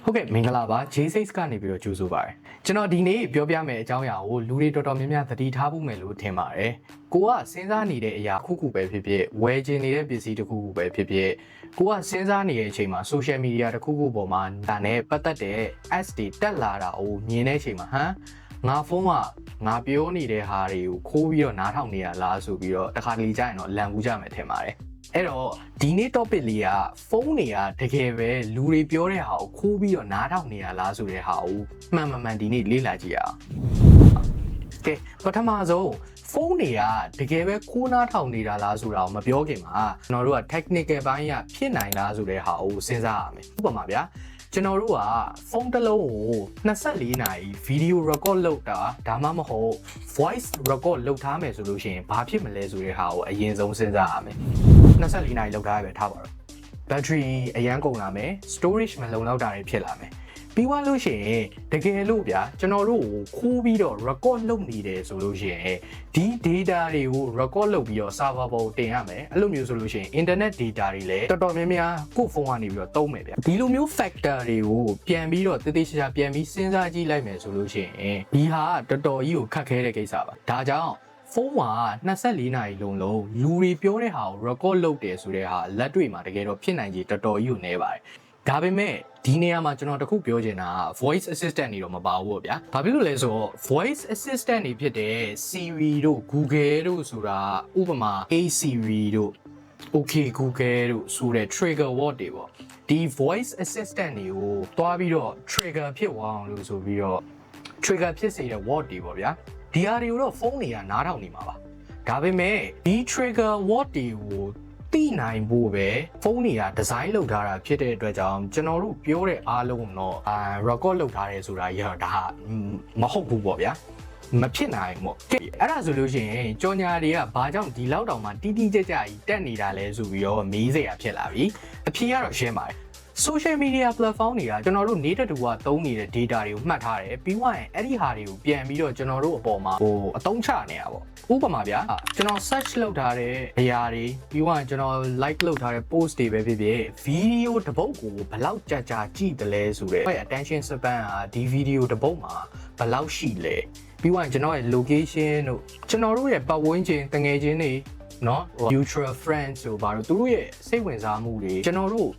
ဟုတ်ကဲ့မင်္ဂလာပါ J6 ကနေပြီးတော့ကြိုဆိုပါရစေကျွန်တော်ဒီနေ့ပြောပြမယ့်အကြောင်းအရာကိုလူတွေတော်တော်များများသတိထားဖို့မယ်လို့ထင်ပါတယ်ကိုကစဉ်းစားနေတဲ့အရာခုခုပဲဖြစ်ဖြစ်ဝယ်ချင်နေတဲ့ပစ္စည်းတစ်ခုခုပဲဖြစ်ဖြစ်ကိုကစဉ်းစားနေတဲ့အချိန်မှာ social media တစ်ခုခုပေါ်မှာဒါနဲ့ပတ်သက်တဲ့ ads တွေတက်လာတာကိုမြင်တဲ့အချိန်မှာငါဖုန်းကငါပြောနေတဲ့ဟာတွေကိုခိုးပြီးတော့နားထောင်နေရလားဆိုပြီးတော့တစ်ခါတလေကြာရင်တော့လန့်ဘူးကြမယ်ထင်ပါတယ်အဲ့တော့ဒီနေ့ topic လေးကဖုန်းတွေကတကယ်ပဲလူတွေပြောတဲ့ဟာကိုခိုးပြီးတော့နားထောင်နေရလားဆိုတဲ့ဟာကိုမှန်မှန်ဒီနေ့လေ့လာကြည့်ရအောင်။ကဲပထမဆုံးဖုန်းတွေကတကယ်ပဲခိုးနားထောင်နေတာလားဆိုတာကိုမပြောခင်မှာကျွန်တော်တို့က technical ဘိုင်းကဖြစ်နိုင်လားဆိုတဲ့ဟာကိုစဉ်းစားရမယ်။ဥပမာဗျာကျွန်တော်တို့ကဖုန်းတစ်လုံးကို24နာရီ video record လုပ်တာဒါမှမဟုတ် voice record လုပ်ထားမယ်ဆိုလို့ရှိရင်ဘာဖြစ်မလဲဆိုတဲ့ဟာကိုအရင်ဆုံးစဉ်းစားရမယ်24နာရီလောက်ထားရပဲထားပါတော့ battery အရန်ကုန်လာမယ် storage မလုံလောက်တာတွေဖြစ်လာမယ်ပြီးသွားလို့ရှိရင်တကယ်လို့ဗျာကျွန်တော်တို့ကိုခိုးပြီးတော့ record လုပ်နေတယ်ဆိုလို့ရှိရင်ဒီ data တွေကို record လုပ်ပြီးတော့ server ပေါ်တင်ရမယ်အဲ့လိုမျိုးဆိုလို့ရှိရင် internet data တွေလည်းတော်တော်များများကိုယ့်ဖုန်းကနေပြီးတော့သုံးမယ်ဗျာဒီလိုမျိုး factor တွေကိုပြန်ပြီးတော့တေးသေးချာချာပြန်ပြီးစဉ်းစားကြည့်လိုက်မယ်ဆိုလို့ရှိရင်ဒီဟာတော်တော်ကြီးကိုခက်ခဲတဲ့ကိစ္စပါဒါကြောင့်ဖုန်းမှာ24နာရီလုံးလူတွေပြောတဲ့ဟာကို record လုပ်တယ်ဆိုတဲ့ဟာလက်တွေ့မှာတကယ်တော့ဖြစ်နိုင်ကြီးတော်တော်ကြီးကိုနည်းပါတယ်ဒါပေမဲ့ဒီနေရာမှာကျွန်တော်တခုပြောချင်တာက voice assistant တွေတော့မပါဘူးပေါ့ဗျာ။ဘာဖြစ်လို့လဲဆိုတော့ voice assistant တွေဖြစ်တဲ့ Siri တို့ Google တို့ဆိုတာဥပမာ Hey Siri တို့ Okay Google တို့ဆိုတဲ့ trigger word တွေပေါ့။ဒီ voice assistant တွေကိုတွားပြီးတော့ trigger ဖြစ်သွားအောင်လို့ဆိုပြီးတော့ trigger ဖြစ်စေတဲ့ word တွေပေါ့ဗျာ။ဒီဟာတွေကိုတော့ဖုန်းတွေကနားထောင်နေမှာပါ။ဒါပေမဲ့ဒီ trigger word တွေကိုသိနိုင်ဖို့ပဲဖုန်းတွေကဒီဇိုင်းလုပ်ထားတာဖြစ်တဲ့အတွက်ကြောင့်ကျွန်တော်တို့ပြောတဲ့အားလုံးတော့record လုပ်ထားတယ်ဆိုတာကြီးတော့ဒါမဟုတ်ဘူးပေါ့ဗျာမဖြစ်နိုင်ဘူးပေါ့အဲ့ဒါဆိုလို့ရှိရင်ကြော်ညာတွေကဘာကြောင့်ဒီလောက်တောင်မှတီးတီးကြကြကြီးတက်နေတာလဲဆိုပြီးတော့မေးစရာဖြစ်လာပြီအဖြေကတော့ရှင်းပါတယ်social media platform တွေကကျွန်တော်တို့နေတဲ့တူကသုံးနေတဲ့ data တွေကိုမှတ်ထားတယ်ပြီးသွားရင်အဲ့ဒီဟာတွေကိုပြန်ပြီးတော့ကျွန်တော်တို့အပေါ်မှာအသုံးချနေရပါဥပမာဗျာကျွန်တော် search လုပ်ထားတဲ့အရာတွေပြီးသွားရင်ကျွန်တော် like လုပ်ထားတဲ့ post တွေပဲဖြစ်ဖြစ် video တစ်ပုဒ်ကိုဘယ်လောက်ကြာကြာကြည့်တယ်လဲဆိုတဲ့ attention span ဟာဒီ video တစ်ပုဒ်မှာဘယ်လောက်ရှိလဲပြီးသွားရင်ကျွန်တော်ရဲ့ location တို့ကျွန်တော်တို့ရဲ့ပတ်ဝန်းကျင်တငယ်ချင်းတွေเนาะ mutual friends ဆိုဘာလို့သူတို့ရဲ့စိတ်ဝင်စားမှုတွေကျွန်တော်တို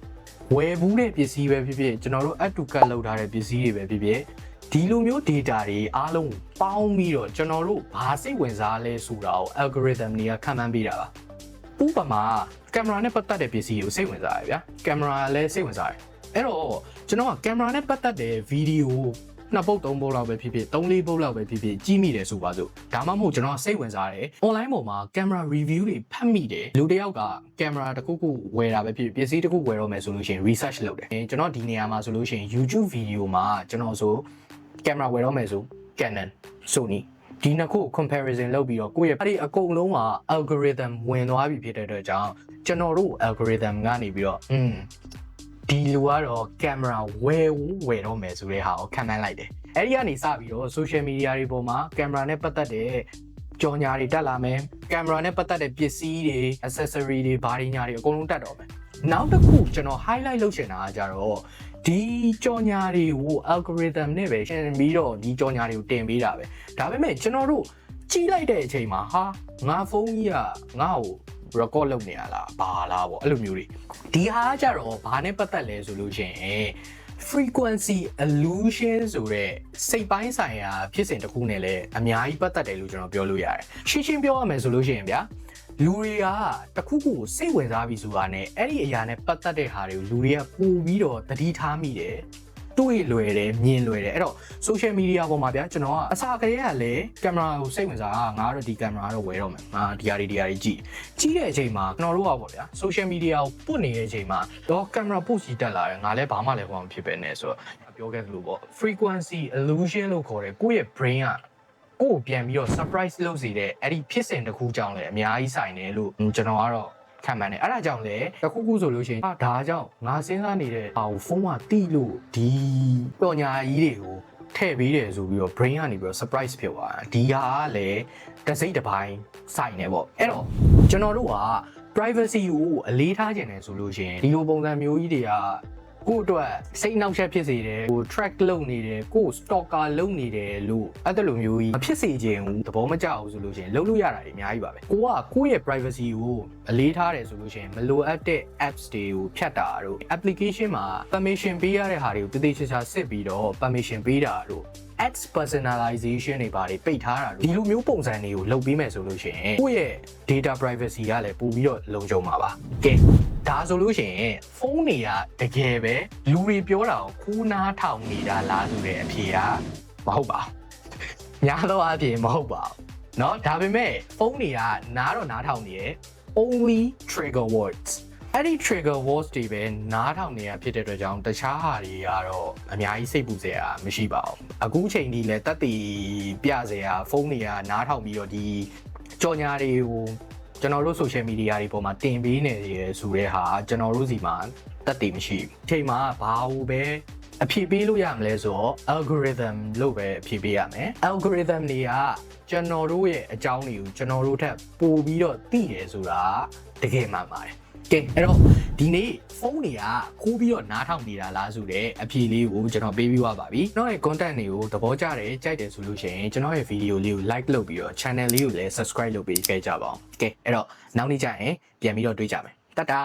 ့ဝယ်ဘူးတဲ့ပစ္စည်းပဲဖြစ်ဖြစ်ကျွန်တော်တို့ add to cart လုပ်ထားတဲ့ပစ္စည်းတွေပဲဖြစ်ဖြစ်ဒီလိုမျိုး data တွေအားလုံးပေါင်းပြီးတော့ကျွန်တော်တို့ဘာစိတ်ဝင်စားလဲဆိုတာကို algorithm တွေကခန့်မှန်းပေးတာပါဥပမာကင်မရာနဲ့ပတ်သက်တဲ့ပစ္စည်းကိုစိတ်ဝင်စားရဗျာကင်မရာလည်းစိတ်ဝင်စားတယ်အဲ့တော့ကျွန်တော်ကကင်မရာနဲ့ပတ်သက်တဲ့ဗီဒီယိုနှစ်ပုတ်သုံးပုတ်လောက်ပဲဖြစ်ဖြစ်3-4ပုတ်လောက်ပဲဖြစ်ဖြစ်ကြည့်မိတယ်ဆိုပါစို့ဒါမှမဟုတ်ကျွန်တော်စိတ်ဝင်စားတယ် online ပေါ်မှာကင်မရာ review တွေဖတ်မိတယ်လူတစ်ယောက်ကကင်မရာတစ်ခုခုဝယ်တာပဲဖြစ်ဖြစ်ပစ္စည်းတစ်ခုဝယ်တော့မယ်ဆိုလို့ရှိရင် research လုပ်တယ်ကျွန်တော်ဒီနေရာမှာဆိုလို့ရှိရင် YouTube video မှာကျွန်တော်ဆိုကင်မရာဝယ်တော့မယ်ဆို Canon Sony ဒီနှစ်ခု comparison လုပ်ပြီးတော့ကိုယ့်ရဲ့အဲ့ဒီအကုန်လုံးက algorithm ဝင်သွားပြီဖြစ်တဲ့အတွက်ကြောင့်ကျွန်တော်တို့ algorithm ကနေပြီးတော့ဒီလူကတော့ကင်မရာဝယ်တော့မယ်ဆိုတဲ့ဟာကိုခံမှန်းလိုက်တယ်အဲ့ဒီကနေစပြီးတော့ social media တွေပေါ်မှာကင်မရာနဲ့ပတ်သက်တဲ့ကြော်ညာတွေတက်လာမယ်ကင်မရာနဲ့ပတ်သက်တဲ့ပစ္စည်းတွေ accessory တွေဘာတွေညာတွေအကုန်လုံးတက်တော့မယ်နောက်တစ်ခုကျွန်တော် highlight လုပ်ချင်တာကကြတော့ဒီကြော်ညာတွေကို algorithm နဲ့ပဲရှင်းပြီးတော့ဒီကြော်ညာတွေကိုတင်ပေးတာပဲဒါပေမဲ့ကျွန်တော်တို့ကြည့်လိုက်တဲ့အချိန်မှာဟာငါဖုန်းကြီးကငါ့ကို record လုပ်နေရလားဘာလားပေါ့အဲ့လိုမျိုးတွေဒီဟာကကြတော့ဘာနဲ့ပတ်သက်လဲဆိုလို့ရှိရင် frequency illusion ဆိုတဲ့စိတ်ပိုင်းဆိုင်ရာဖြစ်စဉ်တစ်ခုနဲ့လည်းအများကြီးပတ်သက်တယ်လို့ကျွန်တော်ပြောလို့ရတယ်ရှင်းပြောရမယ်ဆိုလို့ရှိရင်ဗျာလူတွေကတခုခုကိုစိတ်ဝင်စားပြီဆိုတာနဲ့အဲ့ဒီအရာနဲ့ပတ်သက်တဲ့ဟာတွေကိုလူတွေကပို့ပြီးတော့သတိထားမိတယ်တွေ့လွယ်တယ်မြင်လွယ်တယ်အဲ့တော့ social media ပေါ်မှာဗျာကျွန်တော်ကအစားကလေးကလည်းကင်မရာကိုစိတ်ဝင်စားငါတော့ဒီကင်မရာတော့ဝယ်တော့မယ်ဒီဟာတွေကြည့်တဲ့အချိန်မှာကျွန်တော်တို့ကပေါ့ဗျာ social media ကိုပုတ်နေတဲ့အချိန်မှာတော့ကင်မရာပို့စီတက်လာတယ်ငါလည်းဘာမှလည်းဟောမဖြစ်ပဲနဲ့ဆိုတော့ပြောခဲ့သလိုပေါ့ frequency illusion လို့ခေါ်တယ်ကိုယ့်ရဲ့ brain ကကိုယ်ပြန်ပြီးတော့ surprise လုပ်စေတဲ့အဲ့ဒီဖြစ်စဉ်တစ်ခုကြောင့်လည်းအများကြီးဆိုင်တယ်လို့ကျွန်တော်ကတော့ခံမှန်းတယ်အဲ့ဒါကြောင့်လေတခုခုဆိုလို့ရှိရင်ဒါကြောင့်ငါစဉ်းစားနေတဲ့ဟာကိုဖုန်းကတိလို့ဒီတော်ညာကြီးတွေကိုထည့်ပေးတယ်ဆိုပြီးတော့ brain ကနေပြီးတော့ surprise ဖြစ်သွားတာဒီဟာကလည်းတစ်စိတ်တစ်ပိုင်းဆိုင်နေပေါ့အဲ့တော့ကျွန်တော်တို့က privacy ကိုအလေးထားခြင်းတယ်ဆိုလို့ရှိရင်ဒီလိုပုံစံမျိုးကြီးတွေက ကို့အတွက်စိတ်နှောက်ယှက်ဖြစ်စေတယ်ကို track လုပ်နေတယ်ကို stalker လုပ်နေတယ်လို့အဲ့ဒါလိုမျိုးကြီးမဖြစ်စေချင်ဘူးသဘောမကျဘူးဆိုလို့ရှိရင်လုပ်လို့ရတာတွေအများကြီးပါပဲကိုယ့်ရဲ့ privacy ကိုအလေးထားတယ်ဆိုလို့ရှိရင်မလိုအပ်တဲ့ apps တွေကိုဖြတ်တာတို့ application မှာ permission ပေးရတဲ့ဟာတွေကိုတည်တည်ချာချာစစ်ပြီးတော့ permission ပေးတာတို့ads personalization တွေပါတယ်ပိတ်ထားတာဒီလိုမျိုးပုံစံတွေကိုလုပ်ပြီးမယ်ဆိုလို့ရှိရင်ကိုယ့်ရဲ့ data privacy ကလည်းပို့ပြီးတော့လုံခြုံမှာပါကဲဒါဆိုလို့ရှိရင်ဖုန်းတွေကတကယ်ပဲလူတွေပြောတာကိုခိုးနားထောင်နေတာလားဆိုတဲ့အဖြေကမဟုတ်ပါဘူးညာတော့အဖြေမဟုတ်ပါဘူးเนาะဒါပေမဲ့ဖုန်းတွေကနားတော့နားထောင်နေရဲ့ only trigger wordsအဲ့ဒီ trigger words တွေပဲနားထောင်နေရဖြစ်တဲ့အတွက်ကြောင့်တခြားဟာတွေကတော့အများကြီးစိတ်ပူစရာမရှိပါဘူးအခုချိန်ဒီလဲတက်တည်ပြစရာဖုန်းတွေကနားထောင်ပြီးတော့ဒီကြော်ညာတွေကိုကျွန်တော်တို့ social media တွေပေါ်မှာတင်ပေးနေရဆိုတဲ့ဟာကျွန်တော်တို့စီမှာတက်တည်မရှိဘူးအချိန်မှာဘာလို့ပဲအဖြေပေးလို့ရမလဲဆိုတော့ algorithm လို့ပဲအဖြေပေးရမယ် algorithm တွေကကျွန်တော်တို့ရဲ့အကြောင်းတွေကိုကျွန်တော်တို့ထက်ပိုပြီးတော့သိတယ်ဆိုတာတကယ်မှန်ပါတယ်ကဲအဲ့တော့ဒီနေ့ဖုန်းတွေကခိုးပြီးတော့နားထောင်နေတာလားဆိုတဲ့အဖြေလေးကိုကျွန်တော်ပေးပြီးသွားပါပြီကျွန်တော်ရဲ့ content တွေကိုသဘောကျတယ်ကြိုက်တယ်ဆိုလို့ရှိရင်ကျွန်တော်ရဲ့ video လေးကို like လုပ်ပြီးတော့ channel လေးကိုလည်း subscribe လုပ်ပေးခဲ့ကြပါအောင်ကဲအဲ့တော့နောက်နေ့ကျရင်ပြန်ပြီးတော့တွေ့ကြမယ်တတာ